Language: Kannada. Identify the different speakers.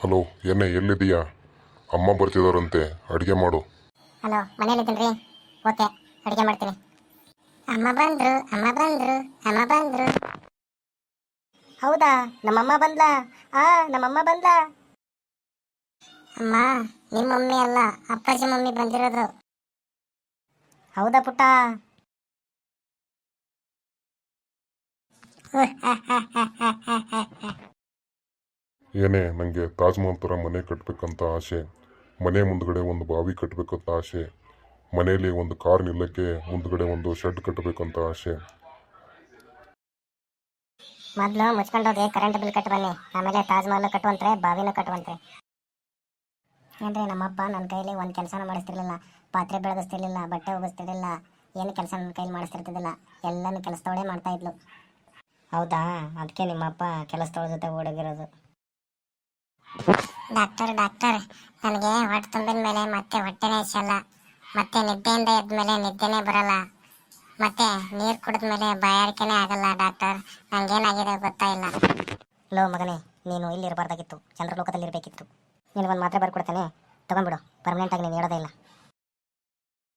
Speaker 1: ಹಲೋ ಏನೇ ಎಲ್ಲಿದೀಯಾ? ಅಮ್ಮ ಬರ್ತಿದಾರಂತೆ, ಅಡುಗೆ ಮಾಡು.
Speaker 2: ಹಲೋ, ಮನೇಲಿದ್ದೀನಿ. ಓಕೆ, ಅಡುಗೆ ಮಾಡ್ತೀನಿ. ಅಮ್ಮ ಬಂದ್ರು, ಅಮ್ಮ ಬಂದ್ರು, ಅಮ್ಮ ಬಂದ್ರು. ಹೌದಾ, ನಮ್ಮಮ್ಮ ಬಂದ್ಲಾ? ನಮ್ಮಮ್ಮ ಬಂದ್ಲಾ? ಅಮ್ಮ, ನಿಮ್ಮ ಮಮ್ಮಿ ಅಲ್ಲ, ಅಪ್ಪಾಜಿ ಮಮ್ಮಿ ಬಂದಿರೋದು. ಹೌದಾ ಪುಟ್ಟ?
Speaker 1: ಏನೇ, ನನಗೆ ತಾಜ್ ಮಹಲ್ ಥರ ಮನೆ ಕಟ್ಟಬೇಕಂತ ಆಸೆ. ಮನೆ ಮುಂದ್ಗಡೆ ಒಂದು ಬಾವಿ ಕಟ್ಟಬೇಕಂತ ಆಸೆ. ಮನೆಯಲ್ಲಿ ಒಂದು ಕಾರ್ ನಿಲ್ಲಕ್ಕೆ ಮುಂದ್ಗಡೆ ಒಂದು ಶೆಡ್ ಕಟ್ಟಬೇಕಂತ ಆಸೆ.
Speaker 2: ಮೊದಲು ಮುಚ್ಕೊಂಡೋಗಿ ಕರೆಂಟ್ ಬಿಲ್ ಕಟ್ಟು ಬನ್ನಿ, ಆಮೇಲೆ ತಾಜ್ ಮಹಲ್ ಕಟ್ಟುವಂತ್ರೆ, ಬಾವಿನ ಕಟ್ಟುವಂತ್ರೆ. ಏನ್ರಿ, ನಮ್ಮಪ್ಪ ನನ್ನ ಕೈಲಿ ಒಂದು ಕೆಲಸನ ಮಾಡಿಸ್ತಿರ್ಲಿಲ್ಲ. ಪಾತ್ರೆ ಬೆಳಗಿಸ್ತಿರ್ಲಿಲ್ಲ, ಬಟ್ಟೆ ಒಗಿಸ್ತಿರ್ಲಿಲ್ಲ, ಏನು ಕೆಲಸ ನನ್ನ ಕೈಲಿ ಮಾಡಿಸ್ತಿರ್ತಿದ್ದಿಲ್ಲ. ಎಲ್ಲನೂ ಕೆಲಸದವಳೇ ಮಾಡ್ತಾ ಇದ್ಲು. ಹೌದಾ, ಅದಕ್ಕೆ ನಿಮ್ಮಪ್ಪ ಕೆಲಸದವಳ ಜೊತೆ ಓಡೋಗಿರೋದು. ಡಾಕ್ಟರ್, ನನಗೆ ಹೊಟ್ಟೆ ತುಂಬಿದ ಮೇಲೆ ಮತ್ತೆ ಹೊಟ್ಟೆನೇ ಇಚ್ಚಲ್ಲ, ಮತ್ತೆ ನಿದ್ದೆಯಿಂದ ಎದ್ಮೇಲೆ ನಿದ್ದೆನೇ ಬರಲ್ಲ, ಮತ್ತೆ ನೀರು ಕುಡಿದ್ಮೇಲೆ ಬಾಯಾರಿಕೆನೇ ಆಗಲ್ಲ. ಡಾಕ್ಟರ್, ನಂಗೇನಾಗಿದೆ ಗೊತ್ತಾ ಇಲ್ಲ. ಲೋ ಮಗನೇ, ನೀನು ಇಲ್ಲಿ ಇರಬಾರ್ದಾಗಿತ್ತು, ಚಂದ್ರಲೋಕದಲ್ಲಿ ಇರಬೇಕಿತ್ತು. ನಿನಗೊಂದು ಮಾತ್ರೆ ಬರ್ಕೊಡ್ತೇನೆ, ತಗೊಂಡ್ಬಿಡು. ಪರ್ಮನೆಂಟ್ ಆಗಿ ನೀನು ಹೇಳೋದೇ ಇಲ್ಲ.